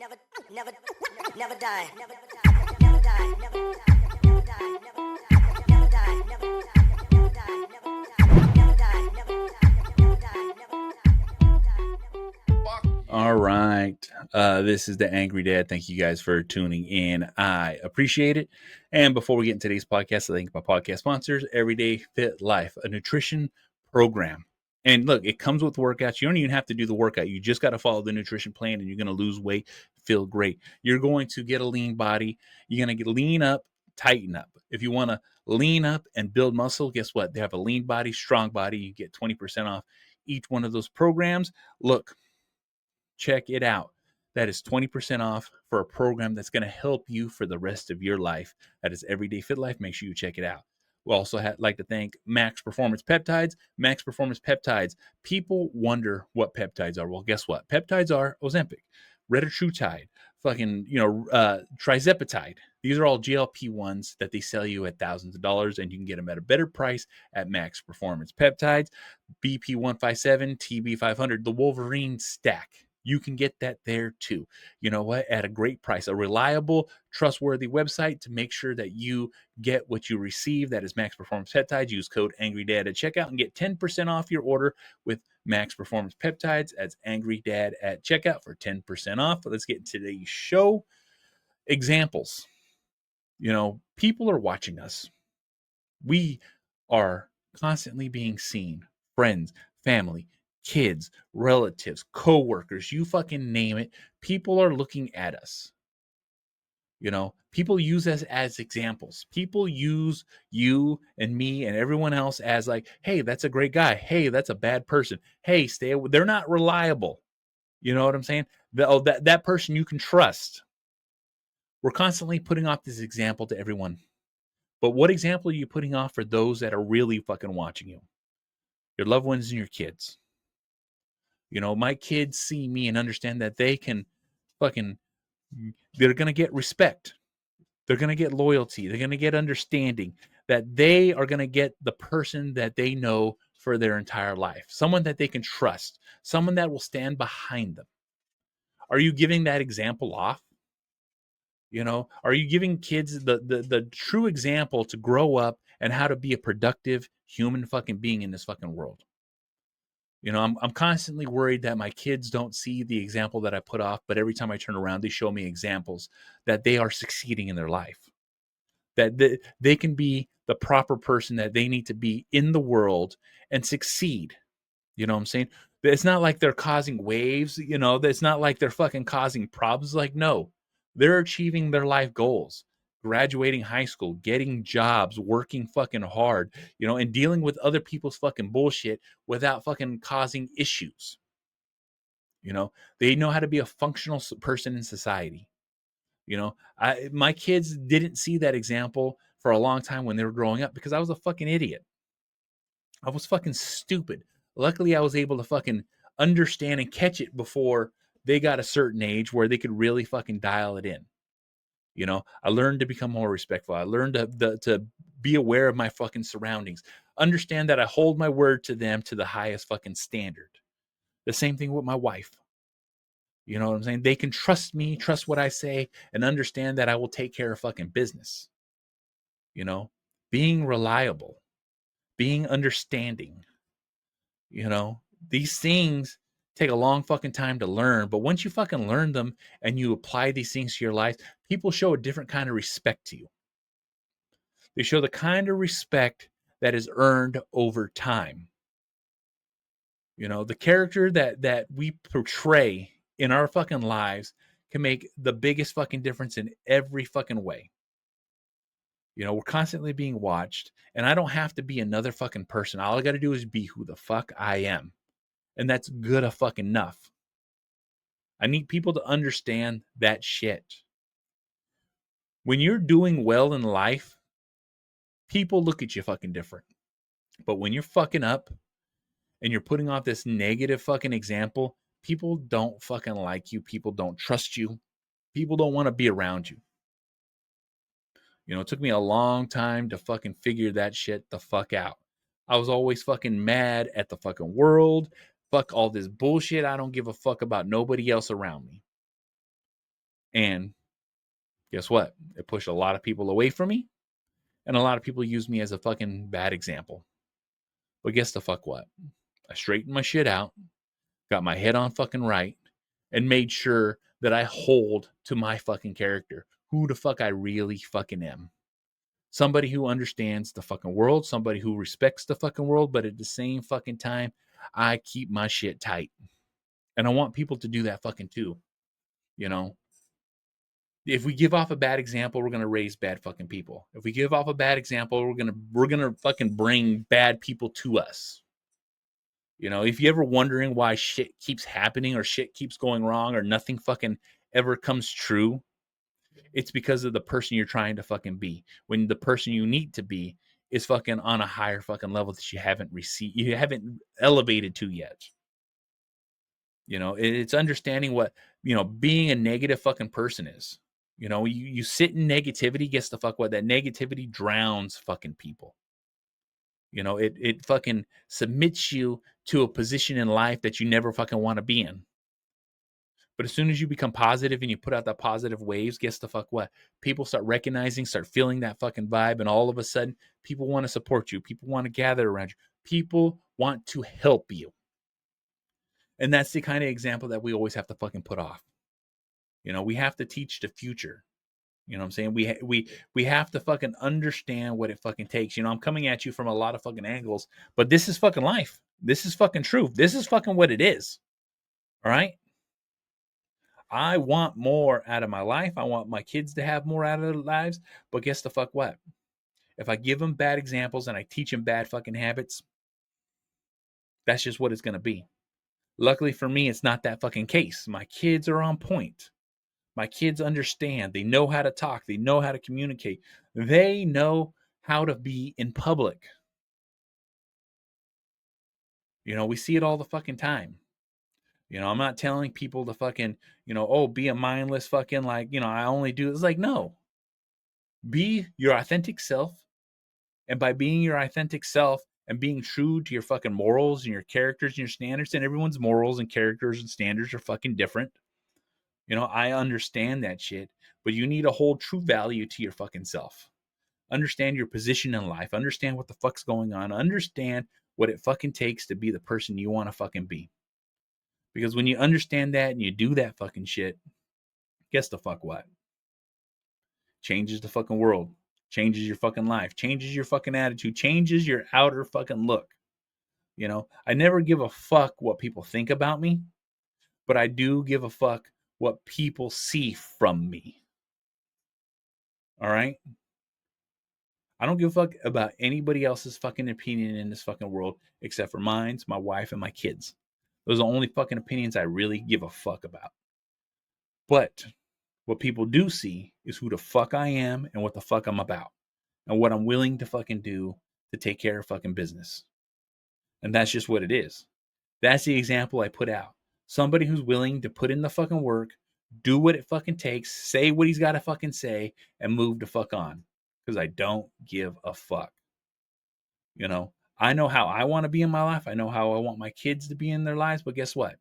Never, never, never die. Never die. Never die. Never die. Never die. Never die. Never die. Never die. Never die. Never die. All right. This is the Angry Dad. Thank you guys for tuning in. I appreciate it. And before we get into today's podcast, I thank my podcast sponsors, Everyday Fit Life, a nutrition program. And look, it comes with workouts. You don't even have to do the workout. You just got to follow the nutrition plan and you're going to lose weight, feel great. You're going to get a lean body. You're going to get lean up, tighten up. If you want to lean up and build muscle, guess what? They have a lean body, strong body. You get 20% off each one of those programs. Look, check it out. That is 20% off for a program that's going to help you for the rest of your life. That is Everyday Fit Life. Make sure you check it out. We also like to thank Max Performance Peptides. Max Performance Peptides. People wonder what peptides are. Well, guess what? Peptides are Ozempic, retatrutide, trizepatide. These are all GLP-1s that they sell you at thousands of dollars, and you can get them at a better price at Max Performance Peptides. BP157, TB500, the Wolverine stack. You can get that there too. You know what? At a great price, a reliable, trustworthy website to make sure that you get what you receive. That is Max Performance Peptides. Use code AngryDad at checkout and get 10% off your order with Max Performance Peptides. That's AngryDad at checkout for 10% off. But let's get into today's show. Examples. You know, people are watching us. We are constantly being seen. Friends, family, kids, relatives, coworkers, you fucking name it. People are looking at us. You know, people use us as examples. People use you and me and everyone else as like, hey, that's a great guy. Hey, that's a bad person. Hey, stay away. They're not reliable. You know what I'm saying? That person you can trust. We're constantly putting off this example to everyone. But what example are you putting off for those that are really fucking watching you? Your loved ones and your kids. You know, my kids see me and understand that they can fucking, they're going to get respect. They're going to get loyalty. They're going to get understanding, that they are going to get the person that they know for their entire life. Someone that they can trust. Someone that will stand behind them. Are you giving that example off? You know, are you giving kids the true example to grow up and how to be a productive human fucking being in this fucking world? You know, I'm constantly worried that my kids don't see the example that I put off, but every time I turn around, they show me examples that they are succeeding in their life, that they can be the proper person that they need to be in the world and succeed. You know what I'm saying? It's not like they're causing waves, you know, it's not like they're fucking causing problems. Like, no, they're achieving their life goals, graduating high school, getting jobs, working fucking hard, you know, and dealing with other people's fucking bullshit without fucking causing issues. You know, they know how to be a functional person in society. You know, my kids didn't see that example for a long time when they were growing up because I was a fucking idiot. I was fucking stupid. Luckily, I was able to fucking understand and catch it before they got a certain age where they could really fucking dial it in. You know, I learned to become more respectful. I learned to be aware of my fucking surroundings. Understand that I hold my word to them to the highest fucking standard. The same thing with my wife. You know what I'm saying? They can trust me, trust what I say, and understand that I will take care of fucking business. You know, being reliable, being understanding. You know, these things take a long fucking time to learn, but once you fucking learn them and you apply these things to your life, people show a different kind of respect to you. They show the kind of respect that is earned over time. You know, the character that we portray in our fucking lives can make the biggest fucking difference in every fucking way. You know, we're constantly being watched, and I don't have to be another fucking person. All I got to do is be who the fuck I am. And that's good a fucking enough. I need people to understand that shit. When you're doing well in life, people look at you fucking different. But when you're fucking up and you're putting off this negative fucking example, people don't fucking like you. People don't trust you. People don't want to be around you. You know, it took me a long time to fucking figure that shit the fuck out. I was always fucking mad at the fucking world. Fuck all this bullshit. I don't give a fuck about nobody else around me. And guess what? It pushed a lot of people away from me, and a lot of people use me as a fucking bad example. But guess the fuck what? I straightened my shit out, got my head on fucking right, and made sure that I hold to my fucking character. Who the fuck I really fucking am. Somebody who understands the fucking world, somebody who respects the fucking world, but at the same fucking time, I keep my shit tight. And I want people to do that fucking too. You know, if we give off a bad example, we're gonna raise bad fucking people. If we give off a bad example, we're gonna fucking bring bad people to us. You know, if you ever wondering why shit keeps happening or shit keeps going wrong or nothing fucking ever comes true, it's because of the person you're trying to fucking be. When the person you need to be is fucking on a higher fucking level that you haven't elevated to yet. You know, it's understanding what, being a negative fucking person is. You know, you sit in negativity, guess the fuck what? That negativity drowns fucking people. You know, it fucking submits you to a position in life that you never fucking want to be in. But as soon as you become positive and you put out that positive waves, guess the fuck what? People start recognizing, start feeling that fucking vibe, and all of a sudden, people want to support you. People want to gather around you. People want to help you. And that's the kind of example that we always have to fucking put off. You know, we have to teach the future. You know what I'm saying? We have to fucking understand what it fucking takes. You know, I'm coming at you from a lot of fucking angles, but this is fucking life. This is fucking truth. This is fucking what it is. All right? I want more out of my life. I want my kids to have more out of their lives. But guess the fuck what? If I give them bad examples and I teach them bad fucking habits, that's just what it's going to be. Luckily for me, it's not that fucking case. My kids are on point. My kids understand. They know how to talk. They know how to communicate. They know how to be in public. You know, we see it all the fucking time. You know, I'm not telling people to fucking, oh, be a mindless fucking, like, I only do. It's like, no. Be your authentic self. And by being your authentic self and being true to your fucking morals and your characters and your standards, and everyone's morals and characters and standards are fucking different. You know, I understand that shit, but you need to hold true value to your fucking self. Understand your position in life. Understand what the fuck's going on. Understand what it fucking takes to be the person you want to fucking be. Because when you understand that and you do that fucking shit, guess the fuck what? Changes the fucking world. Changes your fucking life. Changes your fucking attitude. Changes your outer fucking look. You know, I never give a fuck what people think about me, but I do give a fuck what people see from me. All right? I don't give a fuck about anybody else's fucking opinion in this fucking world except for mine, my wife, and my kids. Those are the only fucking opinions I really give a fuck about. But what people do see is who the fuck I am and what the fuck I'm about and what I'm willing to fucking do to take care of fucking business. And that's just what it is. That's the example I put out. Somebody who's willing to put in the fucking work, do what it fucking takes, say what he's got to fucking say, and move the fuck on. Because I don't give a fuck. You know, I know how I want to be in my life. I know how I want my kids to be in their lives. But guess what?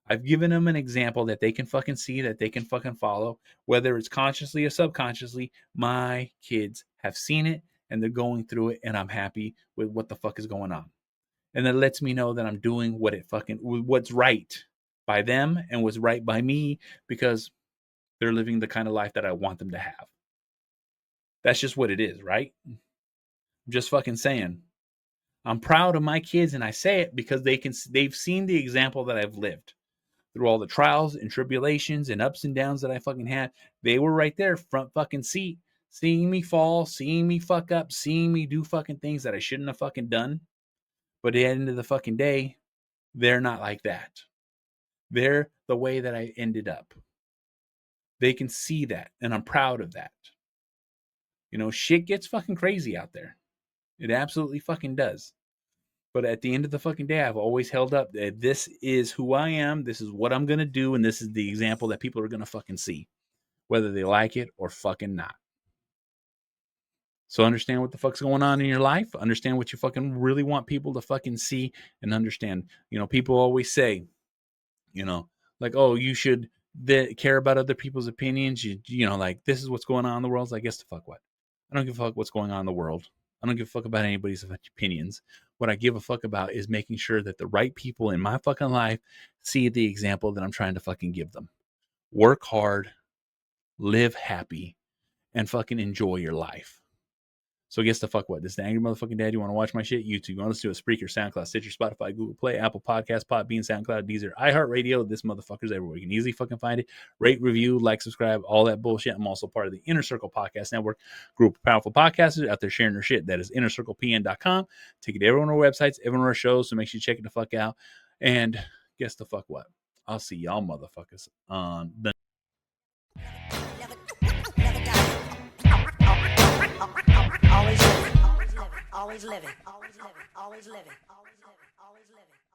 I've given them an example that they can fucking see, that they can fucking follow, whether it's consciously or subconsciously. My kids have seen it and they're going through it, and I'm happy with what the fuck is going on. And that lets me know that I'm doing what's right by them and what's right by me, because they're living the kind of life that I want them to have. That's just what it is, right? I'm just fucking saying. I'm proud of my kids, and I say it because they've seen the example that I've lived. Through all the trials and tribulations and ups and downs that I fucking had, they were right there, front fucking seat, seeing me fall, seeing me fuck up, seeing me do fucking things that I shouldn't have fucking done. But at the end of the fucking day, they're not like that. They're the way that I ended up. They can see that, and I'm proud of that. You know, shit gets fucking crazy out there. It absolutely fucking does. But at the end of the fucking day, I've always held up that this is who I am, this is what I'm going to do, and this is the example that people are going to fucking see, whether they like it or fucking not. So understand what the fuck's going on in your life, understand what you fucking really want people to fucking see, and understand, people always say, like, oh, you should that care about other people's opinions. You know, like, this is what's going on in the world. I guess the fuck what? I don't give a fuck what's going on in the world. I don't give a fuck about anybody's opinions. What I give a fuck about is making sure that the right people in my fucking life see the example that I'm trying to fucking give them. Work hard, live happy, and fucking enjoy your life. So guess the fuck what? This is the Angry Motherfucking Dad. You want to watch my shit? YouTube. You want to listen to a Spreaker, SoundCloud, Stitcher, Spotify, Google Play, Apple Podcasts, Podbean, SoundCloud, Deezer, iHeartRadio. This motherfucker's everywhere. You can easily fucking find it. Rate, review, like, subscribe, all that bullshit. I'm also part of the Inner Circle Podcast Network, group of powerful podcasters out there sharing their shit. That is innercirclepn.com. Take it to everyone on our websites, everyone on our shows, so make sure you check it the fuck out. And guess the fuck what? I'll see y'all motherfuckers on the Always living, always living, always living, always living, always living, always living.